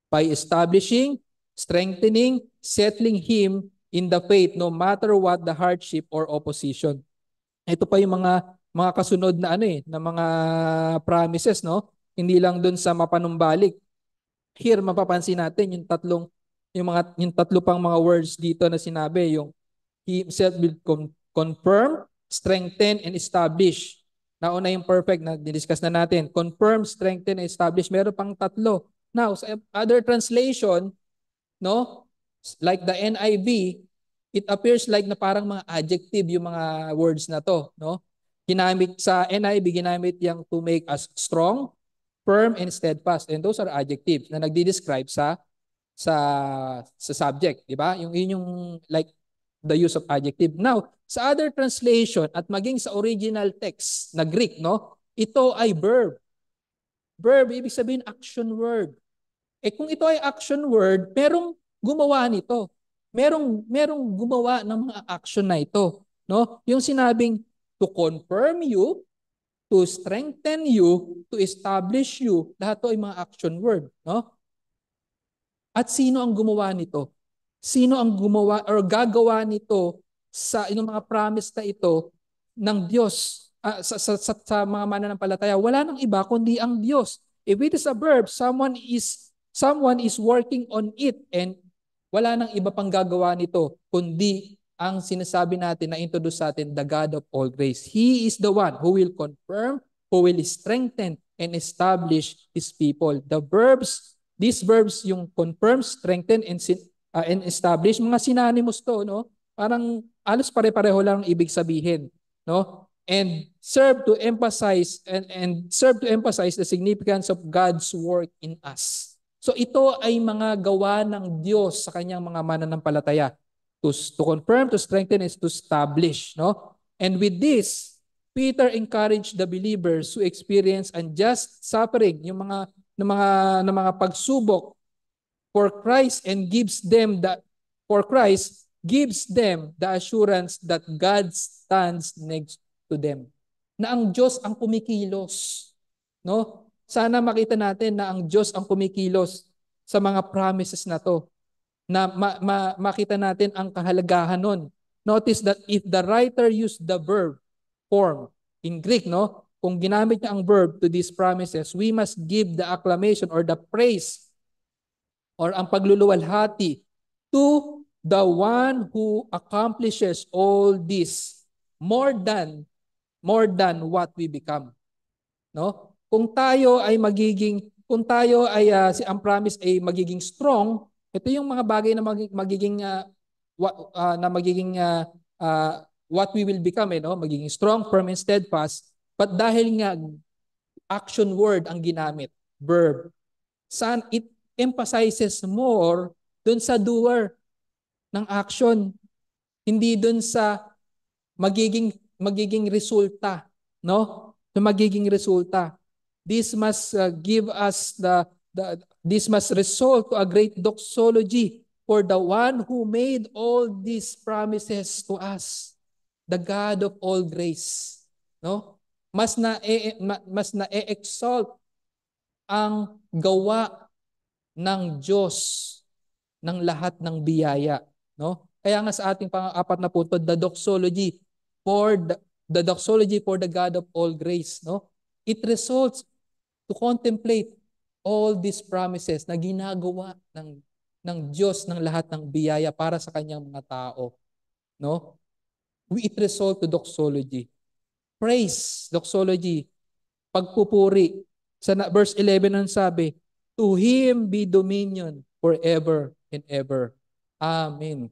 by establishing, strengthening, settling him in the faith no matter what the hardship or opposition. Ito pa yung mga kasunod na na mga promises, no? Hindi lang dun sa mapanumbalik. Here mapapansin natin yung tatlo pang mga words dito na sinabi, yung He himself will confirm, strengthen, and establish. Nauna yung perfect na discuss na natin. Confirm, strengthen, and establish. Meron pang tatlo. Now, sa other translation, no, like the NIV, it appears like na parang mga adjective yung mga words na to, no? Ginamit sa NIV, ginamit yung to make us strong, firm, and steadfast. And those are adjectives na nagdi-describe sa subject, di ba? Yun yung like the use of adjective. Now, sa other translation at maging sa original text na Greek, no? Ito ay verb. Verb, ibig sabihin action word. Kung ito ay action word, merong gumawa nito. Merong gumawa ng mga action na ito, no? Yung sinabing to confirm you, to strengthen you, to establish you, lahat 'to ay mga action word, no? At sino ang gumawa nito? Sino ang gumawa or gagawa nito sa mga promise na ito ng Diyos sa mga mananampalataya? Wala nang iba kundi ang Diyos. If it is a verb, someone is working on it and wala nang iba pang gagawa nito kundi ang sinasabi natin na introduce sa atin, the God of all grace. He is the one who will confirm, who will strengthen and establish His people. These verbs, yung confirm, strengthen, and establish, mga synonymous to, no? Parang alos pare-pareho lang ang ibig sabihin, no? And serve to emphasize the significance of God's work in us. So ito ay mga gawa ng Diyos sa kanyang mga mananampalataya. To confirm, to strengthen, and to establish, no? And with this, Peter encouraged the believers who experience unjust suffering, yung mga pagsubok for Christ gives them the assurance that God stands next to them. na ang Diyos ang kumikilos. No? Sana makita natin na ang Diyos ang kumikilos sa mga promises na to. Na makita natin ang kahalagahan nun. Notice that if the writer used the verb form in Greek, no? Kung ginamit niya ang verb to these promises, we must give the acclamation or the praise or ang pagluluwalhati to the one who accomplishes all this more than what we become, no? Kung tayo ay ang promise ay magiging strong, ito yung mga bagay na magiging what we will become, no? Magiging strong, firm and steadfast. But dahil nga action word ang ginamit, verb, it emphasizes more dun sa doer ng action, hindi dun sa magiging resulta, no? So magiging resulta. This must give us this must result to a great doxology for the one who made all these promises to us, the God of all grace, no? Mas na exalt ang gawa ng Diyos ng lahat ng biyaya, no? Kaya nga sa ating pang-apat na punto, the doxology for the God of all grace, no? It results to contemplate all these promises na ginagawa ng Diyos ng lahat ng biyaya para sa kanyang mga tao, no? It result to doxology. Praise, doxology, pagpupuri. Sa verse 11 ang sabi, to Him be dominion forever and ever. Amen.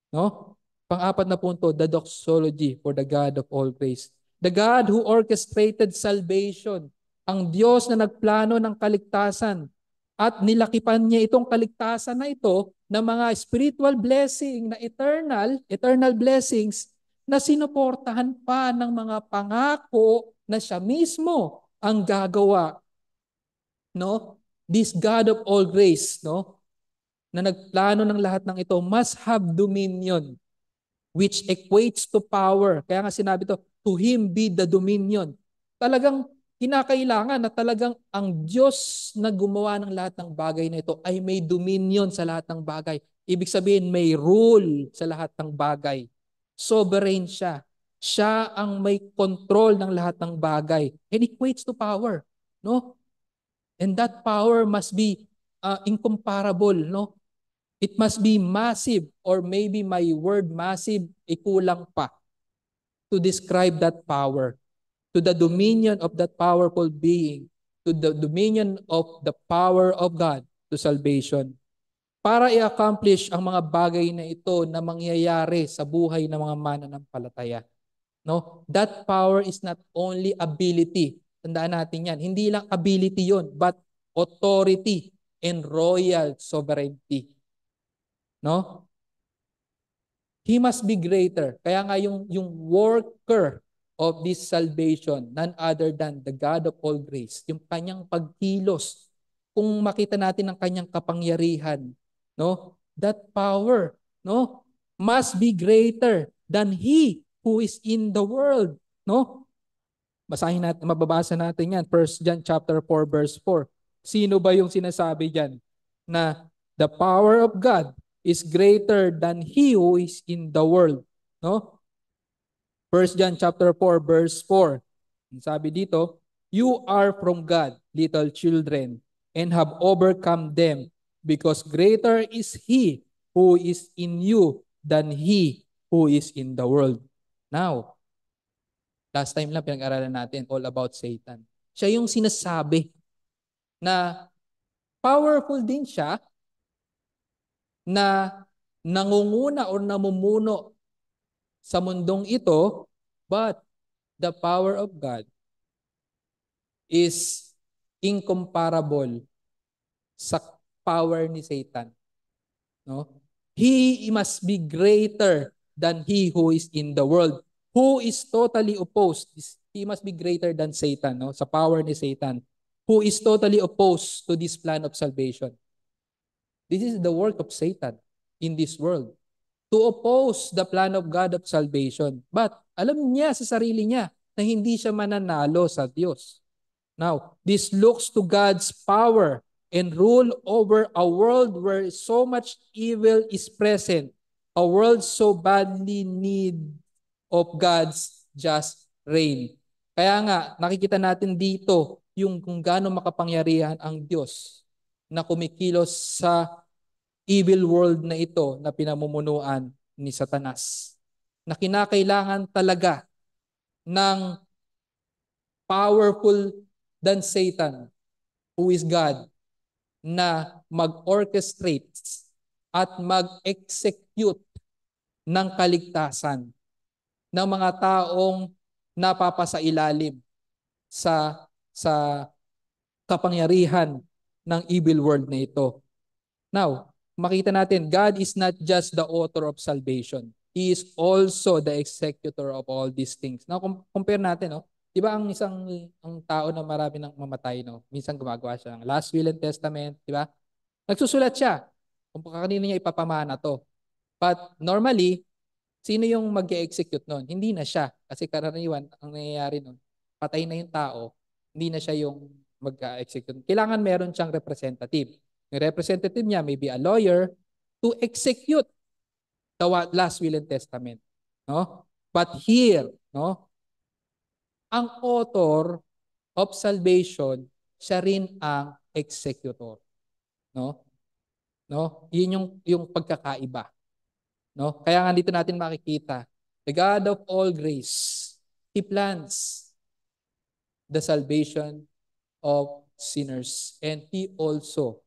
No? Pang-apat na punto, the doxology for the God of all grace. The God who orchestrated salvation. Ang Diyos na nagplano ng kaligtasan at nilakipan niya itong kaligtasan na ito ng mga spiritual blessing na eternal blessings na sinuportahan pa ng mga pangako na siya mismo ang gagawa, no? This God of all grace, no, na nagplano ng lahat ng ito must have dominion, which equates to power. Kaya nga sinabi to Him be the dominion. Talagang kinakailangan na talagang ang Diyos na gumawa ng lahat ng bagay na ito ay may dominion sa lahat ng bagay. Ibig sabihin may rule sa lahat ng bagay. Sovereign siya. Siya ang may control ng lahat ng bagay. And equates to power, no? And that power must be incomparable, no? It must be massive, or maybe my word massive kulang pa to describe that power, to the dominion of that powerful being, to the dominion of the power of God to salvation. Para i-accomplish ang mga bagay na ito na mangyayari sa buhay ng mga mananampalataya. No? That power is not only ability. Tandaan natin yan. Hindi lang ability yon, but authority and royal sovereignty. No? He must be greater. Kaya nga yung worker of this salvation, none other than the God of all grace, yung kanyang pagkilos, kung makita natin ang kanyang kapangyarihan, no? That power, no, must be greater than He who is in the world, no? Basahin natin, mababasa natin yan. 1 John chapter 4 verse 4. Sino ba yung sinasabi diyan na the power of God is greater than he who is in the world, no? 1 John chapter 4 verse 4. Sabi dito, you are from God, little children, and have overcome them, because greater is He who is in you than he who is in the world. Now, last time lang pinag-aralan natin all about Satan. Siya yung sinasabi na powerful din siya, na nangunguna o namumuno sa mundong ito, but the power of God is incomparable sa power ni Satan. No? He must be greater than he who is in the world, who is totally opposed. He must be greater than Satan, no? Sa power ni Satan, who is totally opposed to this plan of salvation. This is the work of Satan in this world, to oppose the plan of God of salvation. But alam niya sa sarili niya na hindi siya mananalo sa Diyos. Now, this looks to God's power and rule over a world where so much evil is present, a world so badly need of God's just reign. Kaya nga, nakikita natin dito yung kung gaano makapangyarihan ang Diyos na kumikilos sa evil world na ito na pinamumunuan ni Satanas. Na kinakailangan talaga ng powerful than Satan, who is God, na mag-orchestrate at mag-execute ng kaligtasan ng mga taong napapasailalim sa kapangyarihan ng evil world na ito. Now, makita natin, God is not just the author of salvation. He is also the executor of all these things. Now, compare natin, no? Di ba ang tao na marami nang mamatay, no? Minsan gumagawa siya ng last will and testament, di ba? Nagsusulat siya kung kanino niya ipapamana to. But normally, sino yung mag-execute nun? Hindi na siya. Kasi karaniwan, ang nangyayari nun, patay na yung tao, hindi na siya yung mag-execute. Kailangan meron siyang representative. Yung representative niya may be a lawyer to execute the last will and testament. No? But here, no, ang author of salvation, siya rin ang executor. No? No? Yun yung pagkakaiba. No? Kaya nga dito natin makikita, the God of all grace, He plans the salvation of sinners. And He also,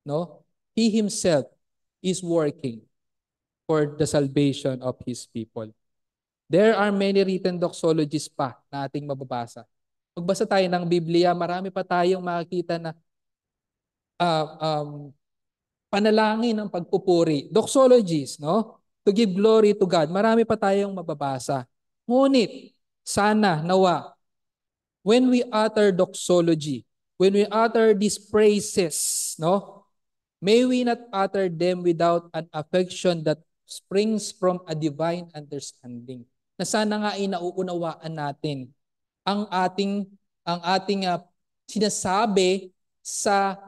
no? He Himself is working for the salvation of His people. There are many written doxologies pa na ating mababasa. Magbasa tayo ng Biblia, marami pa tayong makikita na uh, um, panalangin ng pagpupuri. Doxologies, no? To give glory to God. Marami pa tayong mababasa. Ngunit, sana, nawa, when we utter doxology, when we utter these praises, no? May we not utter them without an affection that springs from a divine understanding. Na sana nga ay nauunawaan natin ang ating sinasabi sa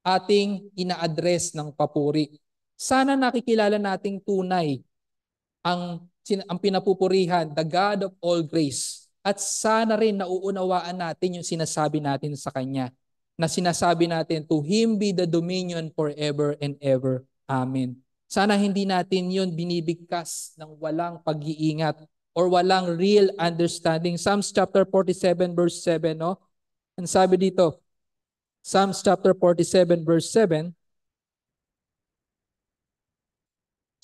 ating ina-address ng papuri. Sana nakikilala nating tunay ang pinapupurihan, the God of all grace. At sana rin nauunawaan natin yung sinasabi natin sa Kanya. Na sinasabi natin, to Him be the dominion forever and ever. Amen. Sana hindi natin yun binibigkas ng walang pag-iingat or walang real understanding. Psalms chapter 47 verse 7, no? Ang sabi dito, Psalms chapter 47 verse 7.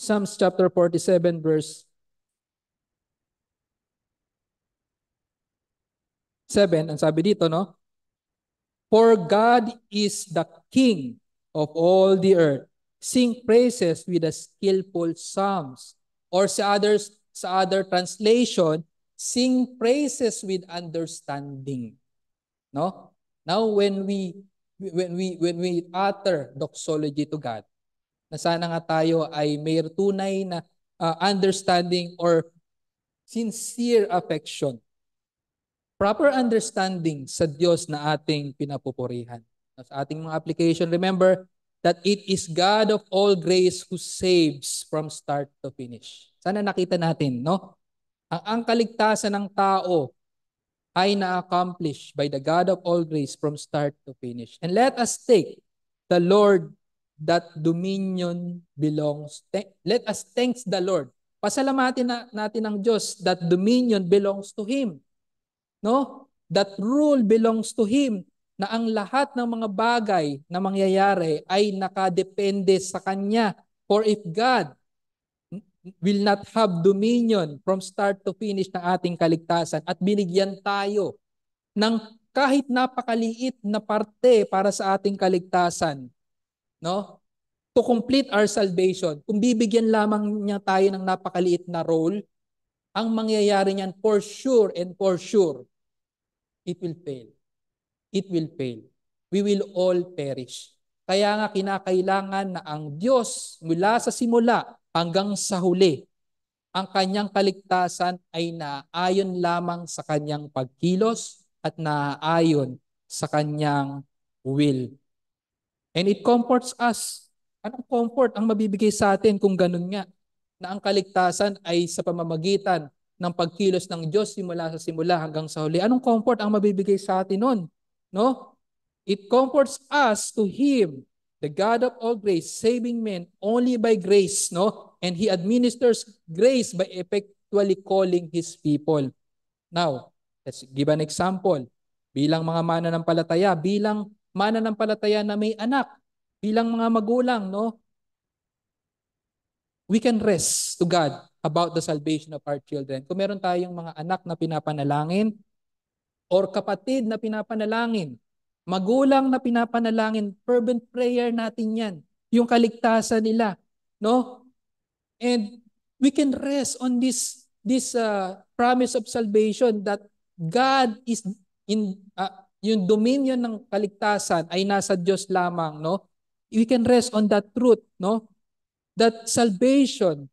Psalms chapter 47 verse 7. Ang sabi dito, no? For God is the King of all the earth. Sing praises with the skillful psalms. Or sa other translation, sing praises with understanding. No? Now when we utter doxology to God, na sana nga tayo ay may tunay na understanding or sincere affection, proper understanding sa Diyos na ating pinapupurihan. Sa ating mga application, remember that it is God of all grace who saves from start to finish. Sana nakita natin, no? Ang kaligtasan ng tao ay na-accomplish by the God of all grace from start to finish. And let us take the Lord that dominion belongs. Let us thank the Lord. Pasalamatin natin ang Diyos that dominion belongs to Him. No? That rule belongs to Him. Na ang lahat ng mga bagay na mangyayari ay nakadepende sa Kanya. For if God will not have dominion from start to finish ng ating kaligtasan at binigyan tayo ng kahit napakaliit na parte para sa ating kaligtasan, no? To complete our salvation, kung bibigyan lamang niya tayo ng napakaliit na role, ang mangyayari niyan for sure and for sure, it will fail. It will fail. We will all perish. Kaya nga kinakailangan na ang Diyos mula sa simula hanggang sa huli ang kanyang kaligtasan ay naayon lamang sa kanyang pagkilos at naayon sa kanyang will. And it comforts us. Anong comfort ang mabibigay sa atin kung ganun nga? Na ang kaligtasan ay sa pamamagitan ng pagkilos ng Diyos simula sa simula hanggang sa huli. Anong comfort ang mabibigay sa atin nun? No? It comforts us to Him, the God of all grace, saving men only by grace, no? And He administers grace by effectually calling His people. Now, let's give an example. Bilang mga mananampalataya, bilang mananampalataya na may anak, bilang mga magulang, no? We can rest to God about the salvation of our children. Kung meron tayong mga anak na pinapanalangin or kapatid na pinapanalangin, magulang na pinapanalangin, fervent prayer natin yan. Yung kaligtasan nila, no? And we can rest on this promise of salvation that God is in yung dominion ng kaligtasan ay nasa Diyos lamang, no? We can rest on that truth, no? That salvation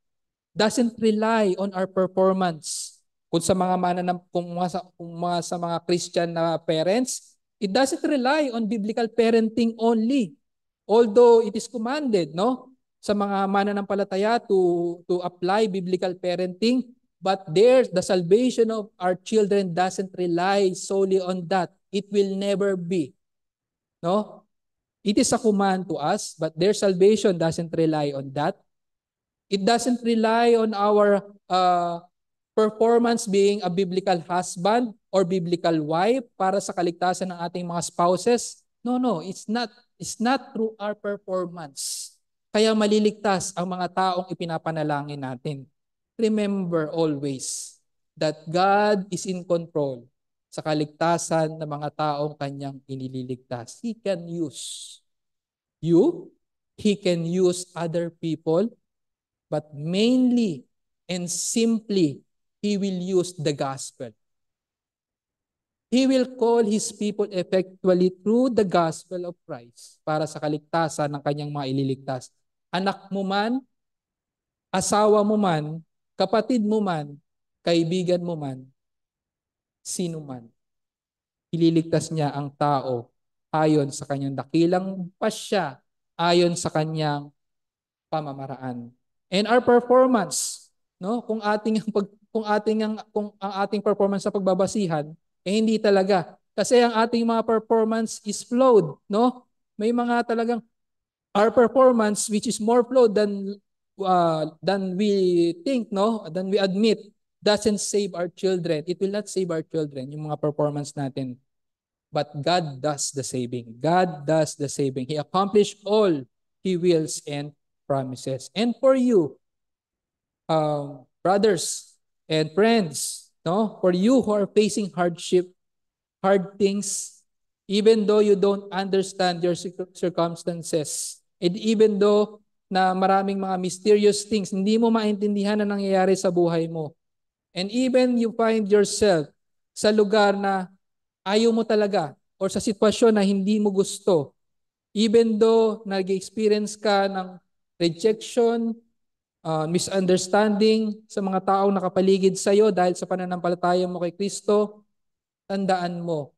doesn't rely on our performance. Kung sa mga sa mga Christian na parents, it doesn't rely on biblical parenting only. Although it is commanded, no, sa mga mananampalataya to apply biblical parenting, but the salvation of our children doesn't rely solely on that. It will never be, no? It is a command to us, but their salvation doesn't rely on that. It doesn't rely on our performance being a biblical husband or biblical wife para sa kaligtasan ng ating mga spouses. No, it's not. It's not through our performance. Kaya maliligtas ang mga taong ipinapanalangin natin. Remember always that God is in control sa kaligtasan ng mga taong kanyang inililigtas. He can use you. He can use other people. But mainly and simply, He will use the gospel. He will call His people effectually through the gospel of Christ para sa kaligtasan ng kanyang mga ililigtas. Anak mo man, asawa mo man, kapatid mo man, kaibigan mo man, sino man. Ililigtas niya ang tao ayon sa kanyang dakilang pasya, ayon sa kanyang pamamaraan. And our performance, no? Kung ang ating performance sa pagbabasihan hindi talaga. Kasi ang ating mga performance is flawed, no? May mga talagang our performance which is more flawed than we think, no? Than we admit, doesn't save our children. It will not save our children, yung mga performance natin. But God does the saving. God does the saving. He accomplished all He wills and promises. And for you, brothers and friends, no, for you who are facing hardship, hard things, even though you don't understand your circumstances, and even though na maraming mga mysterious things, hindi mo maintindihan na nangyayari sa buhay mo, and even you find yourself sa lugar na ayaw mo talaga or sa sitwasyon na hindi mo gusto, even though nag-experience ka ng rejection, misunderstanding sa mga taong nakapaligid sa iyo dahil sa pananampalataya mo kay Kristo, tandaan mo,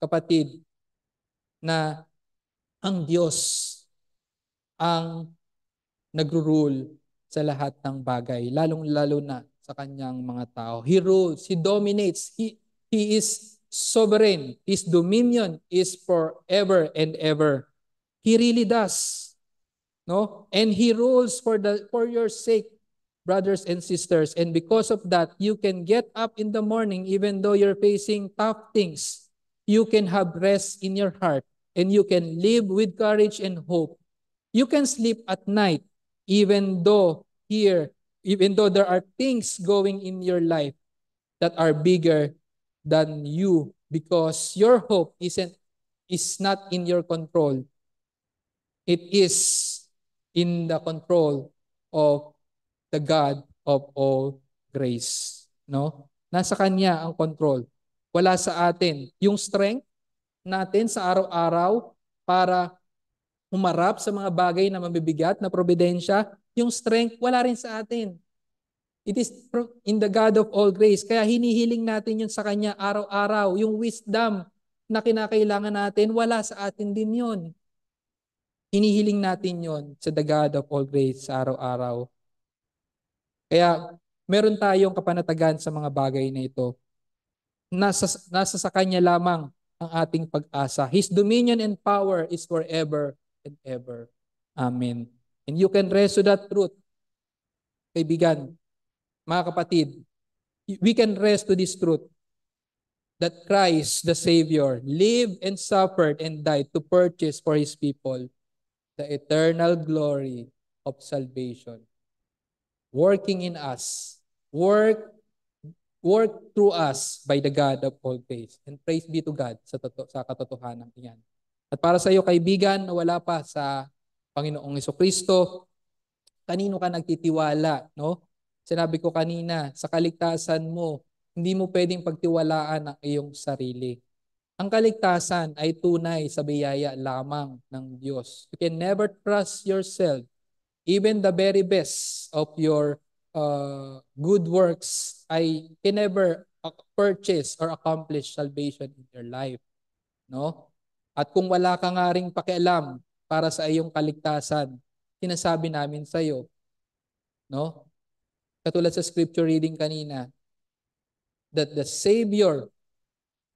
kapatid, na ang Diyos ang nagro-rule sa lahat ng bagay, lalong-lalo na sa kanyang mga tao. He rules, He dominates, He is sovereign. His dominion is forever and ever. He really does. No? And He rules for your sake, brothers and sisters. And because of that, you can get up in the morning even though you're facing tough things. You can have rest in your heart and you can live with courage and hope. You can sleep at night even though there are things going in your life that are bigger than you because your hope is not in your control. It is in the control of the God of all grace. No? Nasa Kanya ang control. Wala sa atin. Yung strength natin sa araw-araw para humarap sa mga bagay na mabibigat na probidensya, yung strength wala rin sa atin. It is in the God of all grace. Kaya hinihiling natin yun sa Kanya araw-araw. Yung wisdom na kinakailangan natin, wala sa atin din yun. Hinihiling natin yon sa the God of all grace sa araw-araw. Kaya meron tayong kapanatagan sa mga bagay na ito. Nasa sa Kanya lamang ang ating pag-asa. His dominion and power is forever and ever. Amen. And you can rest to that truth, kaibigan, mga kapatid. We can rest to this truth that Christ, the Savior, lived and suffered and died to purchase for His people the eternal glory of salvation. Working in us, work through us by the God of all grace. And praise be to God sa katotohanan iyan. At para sa iyo, kaibigan, na wala pa sa Panginoong Jesucristo, kanino ka nagtitiwala, no? Sinabi ko kanina, sa kaligtasan mo, hindi mo pwedeng pagtiwalaan ang iyong sarili. Ang kaligtasan ay tunay sa biyaya lamang ng Diyos. You can never trust yourself. Even the very best of your good works ay can never purchase or accomplish salvation in your life. No? At kung wala ka nga ring pakialam para sa iyong kaligtasan, sinasabi namin sa iyo, no? Katulad sa scripture reading kanina, that the Savior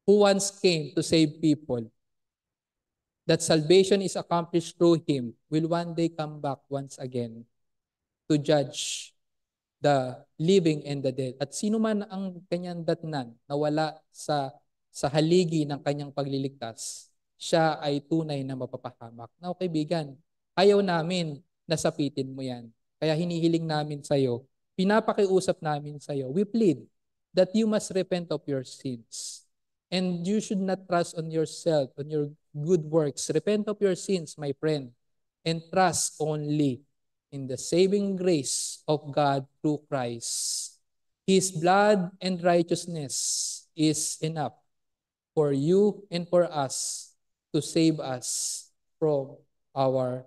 who once came to save people, that salvation is accomplished through Him, will one day come back once again to judge the living and the dead. At sino man ang kanyang datnan na wala sa haligi ng kanyang pagliligtas, siya ay tunay na mapapahamak. Now, kaibigan, ayaw namin na sapitin mo yan. Kaya hinihiling namin sa iyo, pinapakiusap namin sa iyo, we plead that you must repent of your sins. And you should not trust on yourself, on your good works. Repent of your sins, my friend, and trust only in the saving grace of God through Christ. His blood and righteousness is enough for you and for us to save us from our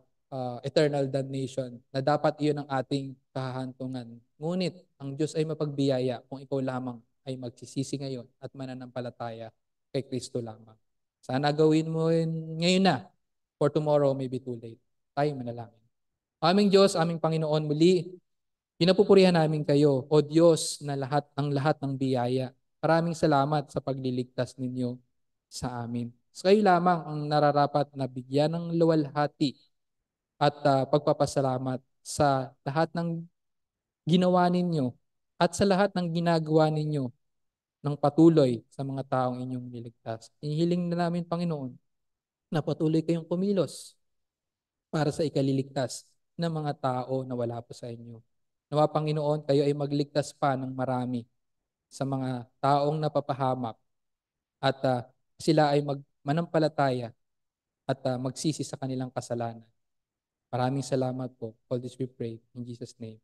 eternal damnation, na dapat iyon ang ating kahahantungan. Ngunit ang Diyos ay mapagbiyaya kung ikaw lamang ay magsisisi ngayon at mananampalataya kay Kristo lamang. Sana gawin mo yun ngayon na, for tomorrow may be too late. Tayo manalangin. Aming Diyos, aming Panginoon, muli, pinapupurihan namin kayo, O Diyos, na lahat ng biyaya. Maraming salamat sa pagliligtas ninyo sa amin. So kayo lamang ang nararapat na bigyan ng luwalhati at pagpapasalamat sa lahat ng ginawa ninyo at sa lahat ng ginagawa ninyo ng patuloy sa mga taong inyong niligtas. Inihiling na namin, Panginoon, na patuloy kayong kumilos para sa ikaliligtas ng mga tao na wala po sa inyo. Nawa, Panginoon, kayo ay magligtas pa ng marami sa mga taong napapahamak at sila ay manampalataya at magsisi sa kanilang kasalanan. Maraming salamat po. All this we pray in Jesus' name.